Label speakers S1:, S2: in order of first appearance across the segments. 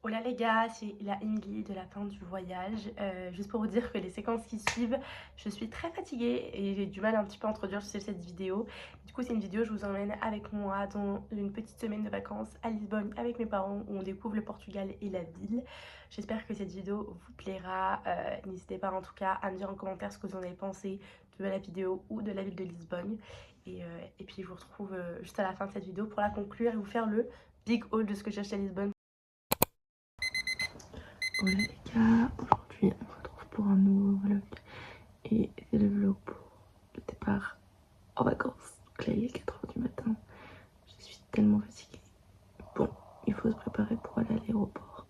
S1: Hola les gars, c'est la Émilie de la fin du voyage. Juste pour vous dire que les séquences qui suivent, je suis très fatiguée et j'ai du mal un petit peu à introduire cette vidéo. Du coup c'est une vidéo, je vous emmène avec moi dans une petite semaine de vacances à Lisbonne avec mes parents où on découvre le Portugal et la ville. J'espère que cette vidéo vous plaira. N'hésitez pas en tout cas à me dire en commentaire ce que vous en avez pensé de la vidéo ou de la ville de Lisbonne. Et puis je vous retrouve juste à la fin de cette vidéo pour la conclure et vous faire le big haul de ce que j'ai acheté à Lisbonne. Voilà les gars, aujourd'hui on se retrouve pour un nouveau vlog et c'est le vlog pour le départ en vacances. Donc là il est 4h du matin, je suis tellement fatiguée. Bon, il faut se préparer pour aller à l'aéroport.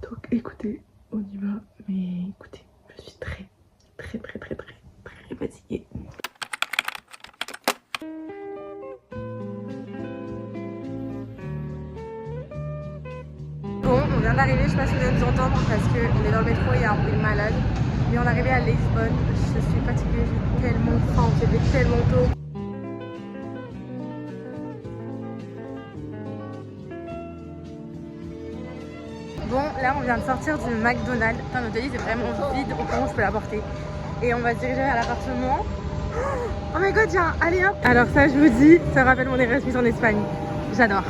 S1: Donc écoutez, on y va, mais écoutez, je suis très fatiguée.
S2: Bon, on vient d'arriver, je sais pas si vous allez nous entendre parce qu'on est dans le métro, il y a un bruit de malade. Mais on est arrivé à Lisbonne, je suis fatiguée, j'ai tellement faim, on s'est levé tellement tôt. Bon, là on vient de sortir du McDonald's, enfin notre valise est vraiment vide, comment je peux la porter. Et on va se diriger vers l'appartement. Oh my god, tiens, allez hop. Alors ça je vous dis, ça me rappelle mon Erasmus en Espagne, j'adore.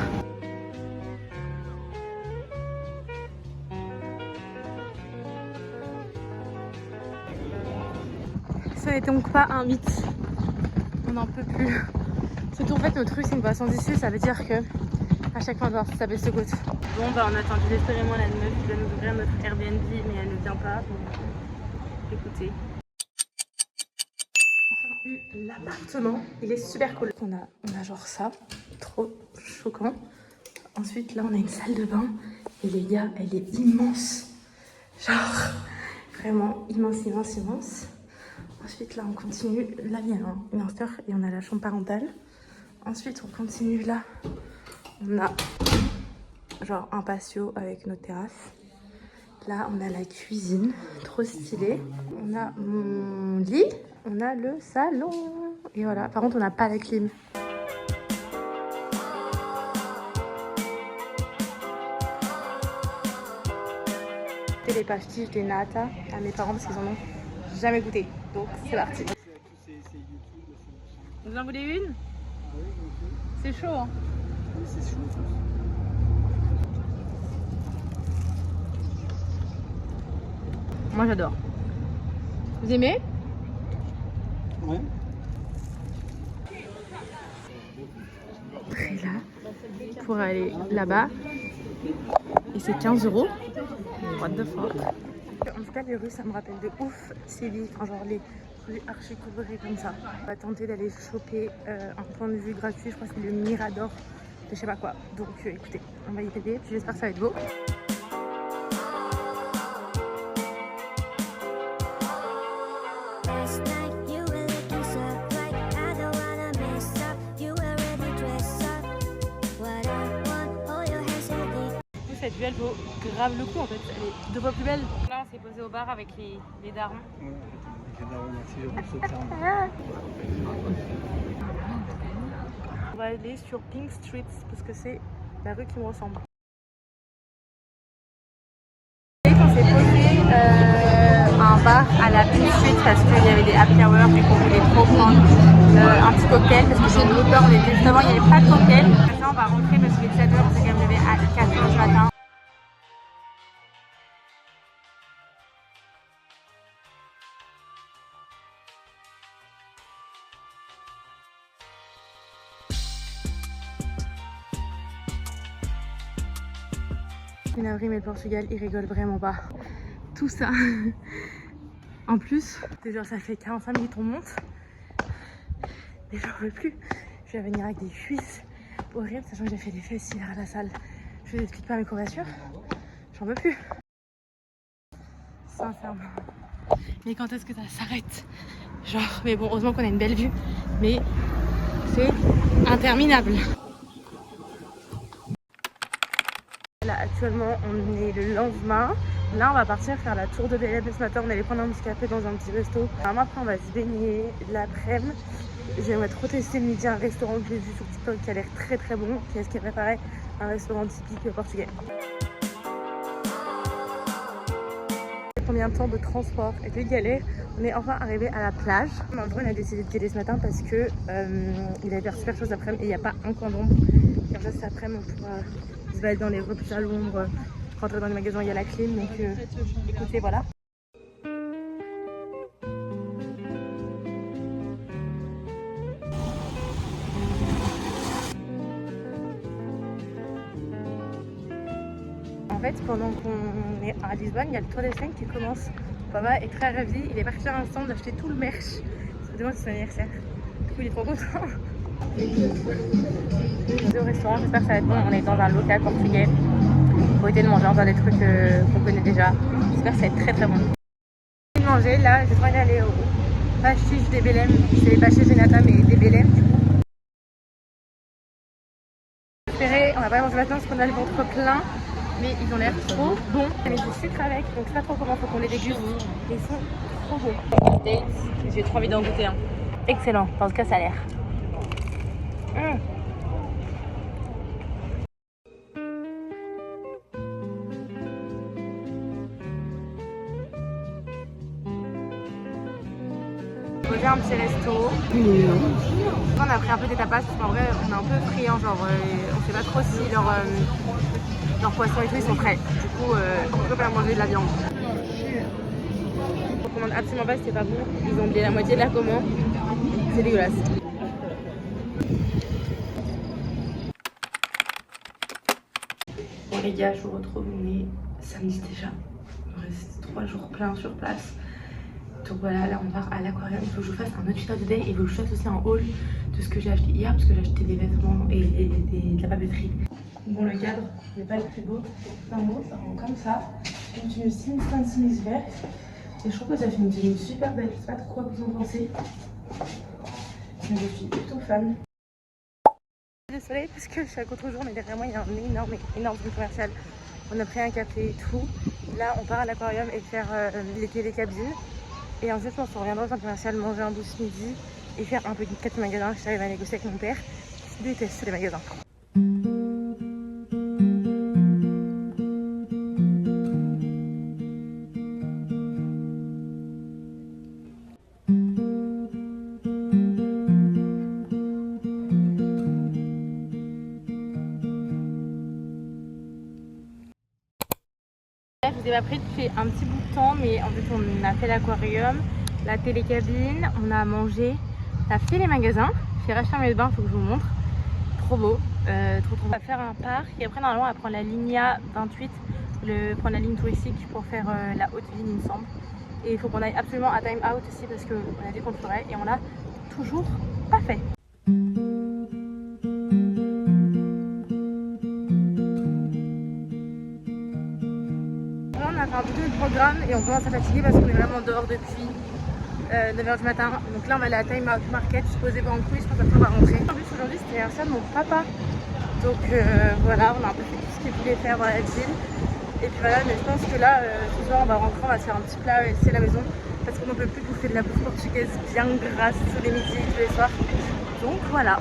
S2: Ce n'est donc pas un mythe, on n'en peut plus. Surtout en fait notre rue c'est une passance ici, ça veut dire que à chaque fois on doit se taper ce côte. Bon bah on attend désespérément la meuf qui va nous ouvrir notre Airbnb mais elle ne vient pas, donc écoutez. L'appartement, il est super cool. On a genre ça, trop choquant. Ensuite là on a une salle de bain et les gars elle est immense. Genre vraiment immense. Ensuite là on continue, là il y a un master et on a la chambre parentale. Ensuite on continue là, on a genre un patio avec notre terrasse. Là on a la cuisine, trop stylé. On a mon lit, on a le salon. Et voilà, par contre on n'a pas la clim. Les pastiches des nata à mes parents parce qu'ils en ont jamais goûté. Donc c'est parti. Vous en voulez une? C'est chaud hein?
S3: Oui, c'est chaud.
S2: Moi j'adore. Vous aimez?
S3: Ouais.
S2: Pris là pour aller là-bas et c'est 15 €. What the fuck? En tout cas les rues ça me rappelle de ouf Séville, enfin genre les rues archi colorées comme ça. On va tenter d'aller choper un point de vue gratuit, je crois que c'est le Mirador de je sais pas quoi. Donc écoutez, on va y aller puis j'espère que ça va être beau. Cette vue elle vaut grave le coup en fait, elle est 2 fois plus belle. Là on s'est posé au bar avec les darons.
S3: Ouais, avec les darons, merci pour ce terme.
S2: On va aller sur Pink Street parce que c'est la rue qui me ressemble. On s'est posé un bar à la Pink Street parce qu'il y avait des happy hours et qu'on voulait trop prendre un petit cocktail parce que sur l'autre bar on était juste avant, il n'y avait pas de cocktail. Maintenant on va rentrer parce qu'il est 7h, on s'est quand même levé à 4h du matin. Une avril mais le Portugal il rigole vraiment pas. Tout ça. En plus, genre ça fait 45 minutes on monte. Mais j'en veux plus. Je vais venir avec des cuisses horribles, sachant que j'ai fait des fesses hier à la salle. Je vous explique pas mes courbatures. J'en veux plus. Sincèrement. Mais quand est-ce que ça s'arrête? Genre, mais bon, heureusement qu'on a une belle vue. Mais c'est interminable. Là, actuellement, on est le lendemain. Là, on va partir faire la tour de Belém. Ce matin, on allait prendre un petit café dans un petit resto. Alors, après, on va se baigner l'après-midi. J'aimerais trop tester le midi un restaurant que j'ai vu sur TikTok qui a l'air très bon, qui est préparé un restaurant typique portugais. combien de temps de transport et de galère, on est enfin arrivé à la plage. En vrai, on a décidé de guider ce matin parce que il allait faire super chaud cet après-midi et il n'y a pas un coin d'ombre. Comme ça, cet après-midi, on pourra se balader dans les rues plus à l'ombre, rentrer dans les magasins, il y a la clim. Donc écoutez, voilà. En fait, pendant qu'on est à Lisbonne, il y a le Tour d'Espagne qui commence. Papa est très ravi, il est parti à l'instant d'acheter tout le merch. Parce que demain c'est son anniversaire. Du coup, il est trop content. On est au restaurant, j'espère que ça va être bon. On est dans un local portugais. Pour essayer de manger encore des trucs qu'on connaît déjà. J'espère que ça va être très très bon. Je vais manger là, je vais aller au Pastis des Belém. C'est les Pastis Renata, mais des Belém du coup. On va pas manger maintenant parce qu'on a le ventre plein. Mais ils ont l'air trop bons. Il y a du sucre avec, donc je sais pas trop comment faut qu'on les déguste. Mais ils sont trop bons. J'ai trop envie d'en goûter un. Excellent, en tout cas ça a l'air. On va faire un petit resto. On a pris un peu des tapas parce qu'en vrai on est un peu friand, genre on sait pas trop si leurs poissons et tout ils sont frais. Du coup on peut pas manger de la viande. On commande absolument pas, c'était pas bon. Ils ont oublié la moitié de la commande. C'est dégueulasse.
S1: Bon les gars, je vous retrouve, on est samedi déjà. Il me reste 3 jours pleins sur place. Donc voilà, là on part à l'aquarium. Il faut que je vous fasse un autre fit of the day et il faut que je fasse aussi un haul de ce que j'ai acheté hier parce que j'ai acheté des vêtements et de la papeterie. Bon, le cadre n'est pas le plus beau. En haut, ça rend comme ça. J'ai une tenue Stan Smith verte. Et je trouve que ça fait une tenue super belle. Je sais pas trop quoi vous en pensez. Mais je suis plutôt fan.
S2: Désolée parce que je suis à contre-jour, mais derrière moi il y a un énorme centre commercial. On a pris un café et tout. Là on part à l'aquarium et faire les télécabines. Et ensuite je pense qu'on reviendra au centre commercial manger un bout ce midi et faire un peu de 4 magasins. J'arrive à négocier avec mon père. Je déteste les magasins. Je vous ai pas pris depuis un petit bout de temps, mais en fait on a fait l'aquarium, la télécabine, on a mangé, on a fait les magasins, j'ai racheté un maillot de bain, faut que je vous montre, trop beau, trop. On va faire un parc et après normalement on va prendre la Linea 28, prendre la ligne touristique pour faire la haute ville il me semble. Et il faut qu'on aille absolument à Time Out aussi parce qu'on a dit qu'on le ferait et on l'a toujours pas fait. On a fait un peu de programme et on commence à fatiguer parce qu'on est vraiment dehors depuis 9h du matin. Donc là on va aller à Time Out Market, se poser devant le quiz, je pense qu'après on va rentrer. En plus aujourd'hui c'était l'anniversaire de mon papa. Donc voilà, on a un peu fait tout ce qu'il voulait faire dans la ville. Et puis voilà, mais je pense que là, ce soir on va rentrer, on va se faire un petit plat ici à la maison. Parce qu'on ne peut plus bouffer de la bouffe portugaise bien grasse tous les midis, tous les soirs. Donc voilà.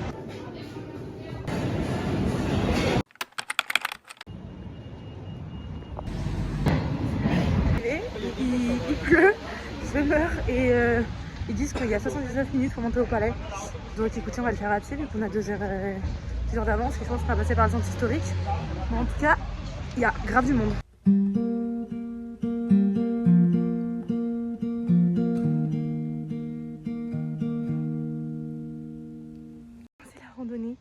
S2: Il pleut, je meurs et ils disent qu'il y a 79 minutes pour monter au palais. Donc écoutez, on va le faire à pied vu qu'on a 2 heures d'avance et je pense qu'on va passer par le centre historique. Mais en tout cas, il y a grave du monde. C'est la randonnée.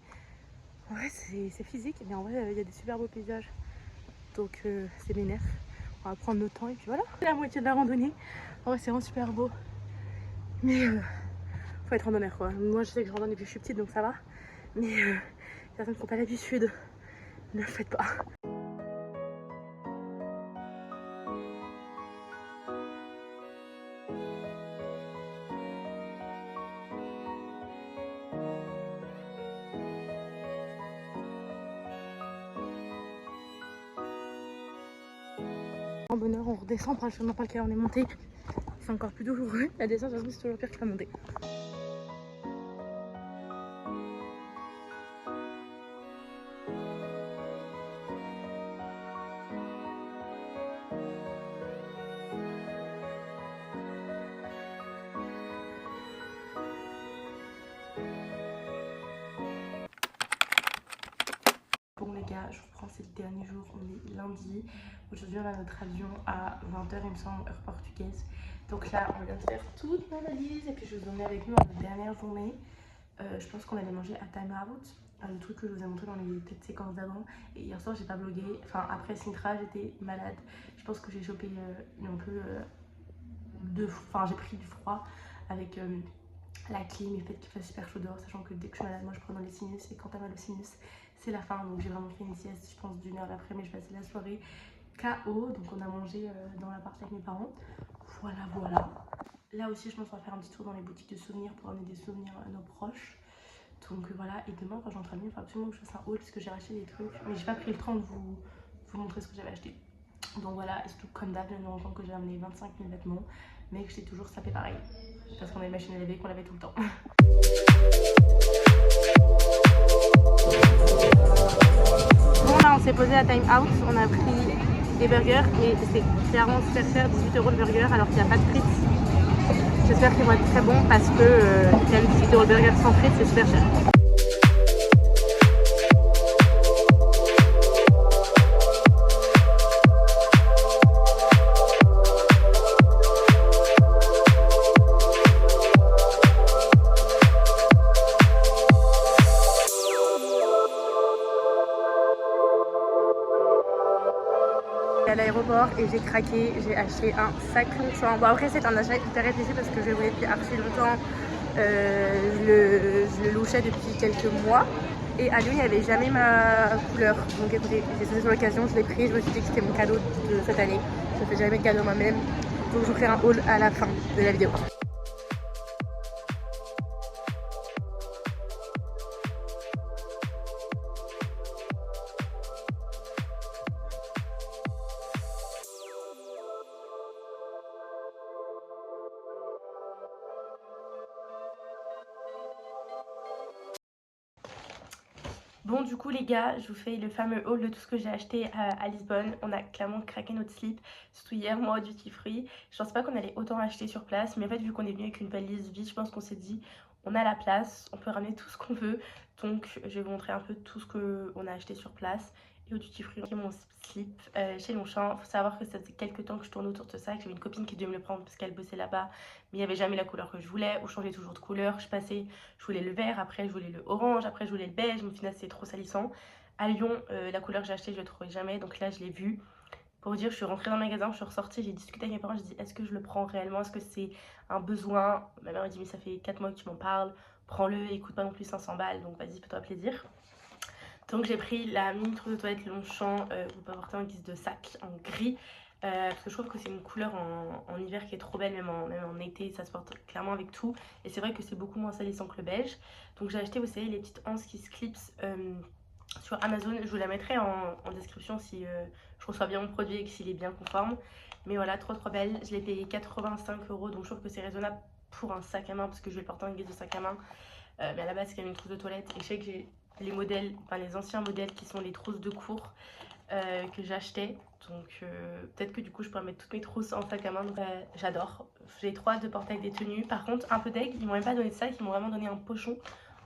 S2: En vrai, c'est physique, mais en vrai, il y a des super beaux paysages. Donc c'est mes nerfs. On va prendre notre temps et puis voilà. C'est la moitié de la randonnée. En vrai, c'est vraiment super beau. Mais faut être randonneur quoi. Moi, je sais que je randonne depuis que je suis petite, donc ça va. Mais les personnes qui n'ont pas l'habitude, ne le faites pas. En bonheur, on redescend par le chemin par lequel on est monté. C'est encore plus douloureux. La descente, c'est toujours pire que la montée.
S1: gars, je reprends ces derniers jours, on est lundi. Aujourd'hui on a notre avion à 20 h il me semble, heure portugaise. Donc là on vient de faire toute ma valise et puis je vous emmène avec nous dans notre dernière journée. Je pense qu'on allait manger à Time Out, le truc que je vous ai montré dans les petites séquences d'avant. Et hier soir j'ai pas vlogué, enfin après Sintra j'étais malade. Je pense que j'ai chopé un peu enfin j'ai pris du froid avec la clim et le fait qu'il fasse super chaud dehors, sachant que dès que je suis malade moi je prends dans les sinus et quand t'as mal au sinus c'est la fin. Donc j'ai vraiment fait une sieste je pense d'1 heure d'après, mais je passais la soirée KO. Donc on a mangé dans l'appart avec mes parents. Voilà. Là aussi je pense qu'on va faire un petit tour dans les boutiques de souvenirs pour amener des souvenirs à nos proches. Donc voilà, et demain quand j'entre à minuit il faut absolument que je fasse un haul parce que j'ai racheté des trucs, mais j'ai pas pris le temps de vous montrer ce que j'avais acheté. Donc voilà, et surtout comme d'hab, je me rends compte que j'ai amené 25 000 vêtements, mais que j'étais toujours sapé pareil. Parce qu'on a une machine à laver qu'on lavait tout le temps. Bon là on s'est posé à Time Out, on a pris des burgers et c'est clairement super cher, 18 € le burger alors qu'il n'y a pas de frites. J'espère qu'ils vont être très bons parce que quand même 18 € le burger sans frites c'est super cher. À l'aéroport et j'ai craqué, j'ai acheté un sac Longchamp. Bon après c'est un achat hyper réfléchi parce que je le voulais depuis archi longtemps, je le louchais depuis quelques mois et à lui il n'y avait jamais ma couleur. Donc écoutez, j'ai sauté sur l'occasion, je l'ai pris, je me suis dit que c'était mon cadeau de cette année. Je fais jamais de cadeau moi-même, donc je vous ferai un haul à la fin de la vidéo. Bon du coup les gars, je vous fais le fameux haul de tout ce que j'ai acheté à Lisbonne. On a clairement craqué notre slip, surtout hier moi au duty free. Je pensais pas qu'on allait autant acheter sur place, mais en fait vu qu'on est venu avec une valise vide, je pense qu'on s'est dit on a la place, on peut ramener tout ce qu'on veut. Donc je vais vous montrer un peu tout ce qu'on a acheté sur place. Et au duty free, j'ai mon slip chez Longchamp. Faut savoir que ça faisait quelques temps que je tournais autour de ça, que j'avais une copine qui devait me le prendre parce qu'elle bossait là-bas, mais il n'y avait jamais la couleur que je voulais, ou je changeais toujours de couleur. Je voulais le vert, après je voulais le orange, après je voulais le beige, mais au final c'est trop salissant. À Lyon, la couleur que j'ai achetée, je ne le trouvais jamais, donc là je l'ai vu. Pour vous dire, je suis rentrée dans le magasin, je suis ressortie, j'ai discuté avec mes parents, j'ai dit est-ce que je le prends réellement, est-ce que c'est un besoin. Ma mère m'a dit mais ça fait 4 mois que tu m'en parles, prends-le, et coûte pas non plus 500 balles, donc vas-y, fais-toi plaisir. Donc j'ai pris la mini trousse de toilette Longchamp, vous pouvez porter en guise de sac en gris. Parce que je trouve que c'est une couleur en hiver qui est trop belle, même en été, ça se porte clairement avec tout. Et c'est vrai que c'est beaucoup moins salissant que le beige. Donc j'ai acheté, vous savez, les petites anses qui se clipsent sur Amazon. Je vous la mettrai en description si je reçois bien mon produit et que s'il est bien conforme. Mais voilà, trop belle. Je l'ai payé 85 €, donc je trouve que c'est raisonnable pour un sac à main parce que je vais le porter en guise de sac à main. Mais à la base c'est quand même une trousse de toilette et je sais que j'ai les modèles, enfin les anciens modèles qui sont les trousses de cours que j'achetais. Donc peut-être que du coup je pourrais mettre toutes mes trousses en sac à main. J'adore. J'ai trop hâte de porter avec des tenues. Par contre un peu deg, ils m'ont même pas donné de sac, ils m'ont vraiment donné un pochon.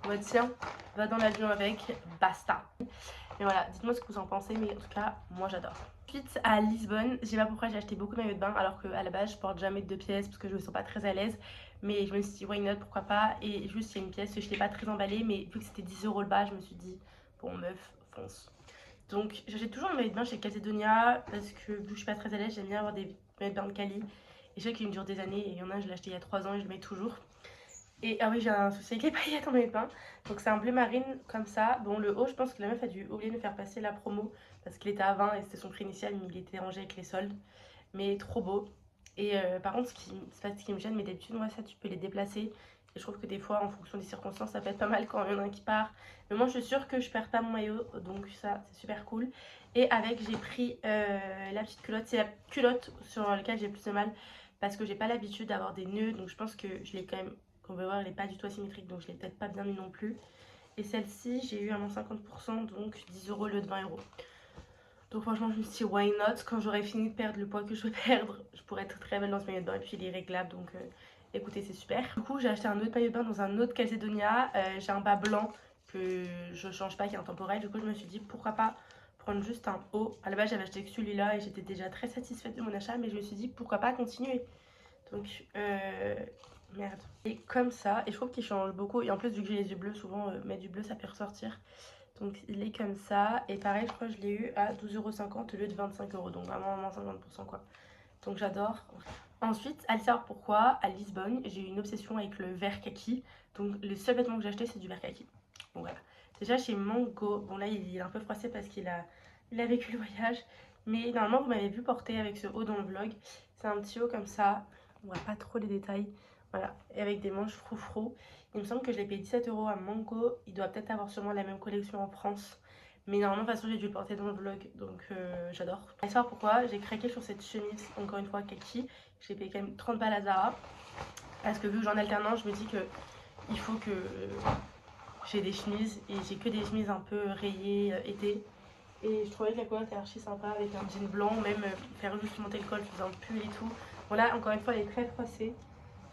S1: On va dire tiens, va dans l'avion avec, basta. Mais voilà, dites-moi ce que vous en pensez, mais en tout cas moi j'adore. Ensuite à Lisbonne, je sais pas pourquoi j'ai acheté beaucoup de maillots de bain alors qu'à la base je porte jamais de 2 pièces parce que je me sens pas très à l'aise. Mais je me suis dit why not, pourquoi pas. Et juste il y a une pièce, je l'ai pas très emballée, mais vu que c'était 10 € le bas, je me suis dit bon meuf, fonce. Donc j'achète toujours mes maillots de bain chez Calzedonia parce que vu que je suis pas très à l'aise, j'aime bien avoir des maillots de bain de quali. Et je sais qu'il me dure des années et il y en a, je l'ai acheté il y a 3 ans et je le mets toujours. Et ah oui, j'ai un souci avec les paillettes en maillot de bain. Donc c'est un bleu marine comme ça. Bon le haut, je pense que la meuf a dû oublier de me faire passer la promo parce qu'il était à 20 et c'était son prix initial, mais il était rangé avec les soldes. Mais trop beau. Et par contre, c'est pas ce qui me gêne, mais d'habitude, moi, ça, tu peux les déplacer. Et je trouve que des fois, en fonction des circonstances, ça peut être pas mal quand il y en a un qui part. Mais moi, je suis sûre que je perds pas mon maillot, donc ça, c'est super cool. Et avec, j'ai pris la petite culotte. C'est la culotte sur laquelle j'ai le plus de mal parce que j'ai pas l'habitude d'avoir des nœuds. Donc je pense que je l'ai quand même, comme on peut voir, elle est pas du tout asymétrique, donc je l'ai peut-être pas bien mis non plus. Et celle-ci, j'ai eu à mon 50%, donc 10 € au lieu de 20 €. Donc franchement je me suis dit why not, quand j'aurai fini de perdre le poids que je veux perdre, je pourrais être très belle dans ce maillot de bain et puis il est réglable, donc écoutez c'est super. Du coup j'ai acheté un autre maillot de bain dans un autre Calzedonia, j'ai un bas blanc que je change pas, qui est intemporel. Du coup je me suis dit pourquoi pas prendre juste un haut. À la base j'avais acheté que celui-là et j'étais déjà très satisfaite de mon achat, mais je me suis dit pourquoi pas continuer. Donc merde. Et comme ça, et je trouve qu'il change beaucoup. Et en plus vu que j'ai les yeux bleus, souvent mettre du bleu ça peut ressortir. Donc il est comme ça. Et pareil je crois que je l'ai eu à 12,50 € au lieu de 25 €. Donc vraiment moins 50% quoi. Donc j'adore. Ensuite, allez savoir pourquoi, à Lisbonne, j'ai eu une obsession avec le vert kaki. Donc les seuls vêtements que j'ai achetés, c'est du vert kaki. Bon voilà. Déjà chez Mango, bon là il est un peu froissé parce qu'il a vécu le voyage. Mais normalement vous m'avez vu porter avec ce haut dans le vlog. C'est un petit haut comme ça. On voit pas trop les détails. Voilà. Et avec des manches froufrou. Il me semble que je l'ai payé 17 € à Mango. Il doit peut-être avoir sûrement la même collection en France. Mais normalement, de toute façon, j'ai dû le porter dans le vlog, donc j'adore. Allez savoir pourquoi, j'ai craqué sur cette chemise, encore une fois, kaki. J'ai payé quand même 30 balles à Zara. Parce que vu que j'en alternance, je me dis que il faut que j'ai des chemises. Et j'ai que des chemises un peu rayées été. Et je trouvais que la couleur était archi sympa avec un jean blanc, même faire juste monter le col, je faisais un pull et tout. Bon là, encore une fois, elle est très froissée.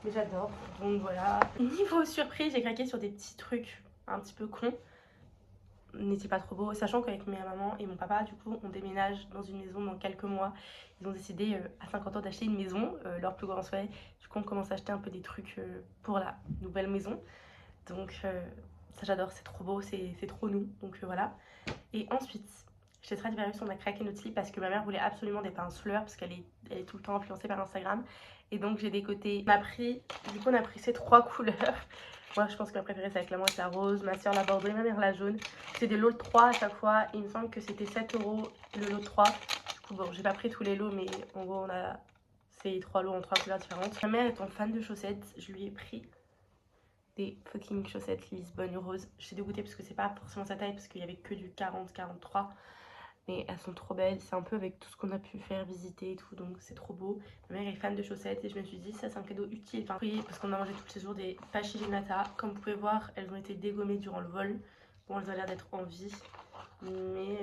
S1: Mais j'adore. Donc voilà. Niveau surprise, j'ai craqué sur des petits trucs un petit peu cons. N'était pas trop beau, sachant qu'avec ma maman et mon papa, du coup, on déménage dans une maison dans quelques mois. Ils ont décidé à 50 ans d'acheter une maison, leur plus grand souhait. Du coup, on commence à acheter un peu des trucs pour la nouvelle maison. Donc, ça j'adore, c'est trop beau, c'est trop nous. Donc voilà. Et ensuite, chez Stradivarius, on a craqué notre slip parce que ma mère voulait absolument des pinces fleurs parce qu'elle est tout le temps influencée par Instagram. Et donc, j'ai décoté. On a pris ces 3 couleurs. Moi je pense que ma préférée c'est avec la moitié la rose, ma soeur la bordeaux et ma mère la jaune. C'est des lots de 3 à chaque fois. Il me semble que c'était 7 € le lot de 3. Du coup bon j'ai pas pris tous les lots mais en gros on a ces 3 lots en 3 couleurs différentes. Ma mère étant fan de chaussettes, je lui ai pris des fucking chaussettes Lisbonne rose. Je suis dégoûtée parce que c'est pas forcément sa taille parce qu'il y avait que du 40-43. Mais elles sont trop belles, c'est un peu avec tout ce qu'on a pu faire visiter et tout, donc c'est trop beau. Ma mère est fan de chaussettes et je me suis dit ça c'est un cadeau utile. Enfin oui, parce qu'on a mangé tous les jours des Pachilinata. Comme vous pouvez voir, elles ont été dégommées durant le vol. Bon, elles ont l'air d'être en vie, mais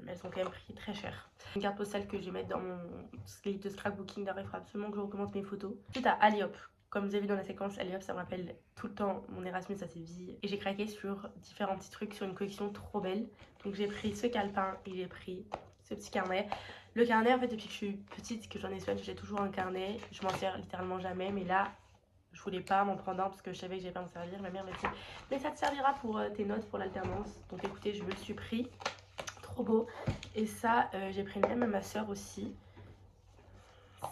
S1: elles ont quand même pris très cher. Une carte postale que je vais mettre dans mon slip de scrapbooking. D'ailleurs il faut absolument que je recommence mes photos. Ensuite à Alliop. Comme vous avez vu dans la séquence, Alliop ça me rappelle tout le temps mon Erasmus à Séville. Et j'ai craqué sur différents petits trucs, sur une collection trop belle. Donc j'ai pris ce calepin et j'ai pris ce petit carnet. Le carnet en fait depuis que je suis petite, que j'en ai soin, j'ai toujours un carnet. Je m'en sers littéralement jamais, mais là je voulais pas m'en prendre un parce que je savais que j'allais pas m'en servir. Ma mère m'a dit mais ça te servira pour tes notes pour l'alternance. Donc écoutez, je me le suis pris. Trop beau. Et ça j'ai pris le même à ma soeur aussi.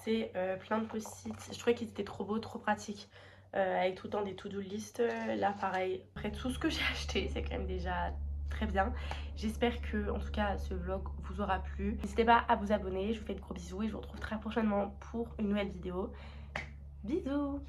S1: C'est plein de post-it. Je trouvais qu'ils étaient trop beaux, trop pratiques. Avec tout le temps des to-do list. Là pareil, après tout ce que j'ai acheté, c'est quand même déjà très bien. J'espère que en tout cas ce vlog vous aura plu. N'hésitez pas à vous abonner. Je vous fais de gros bisous et je vous retrouve très prochainement pour une nouvelle vidéo. Bisous.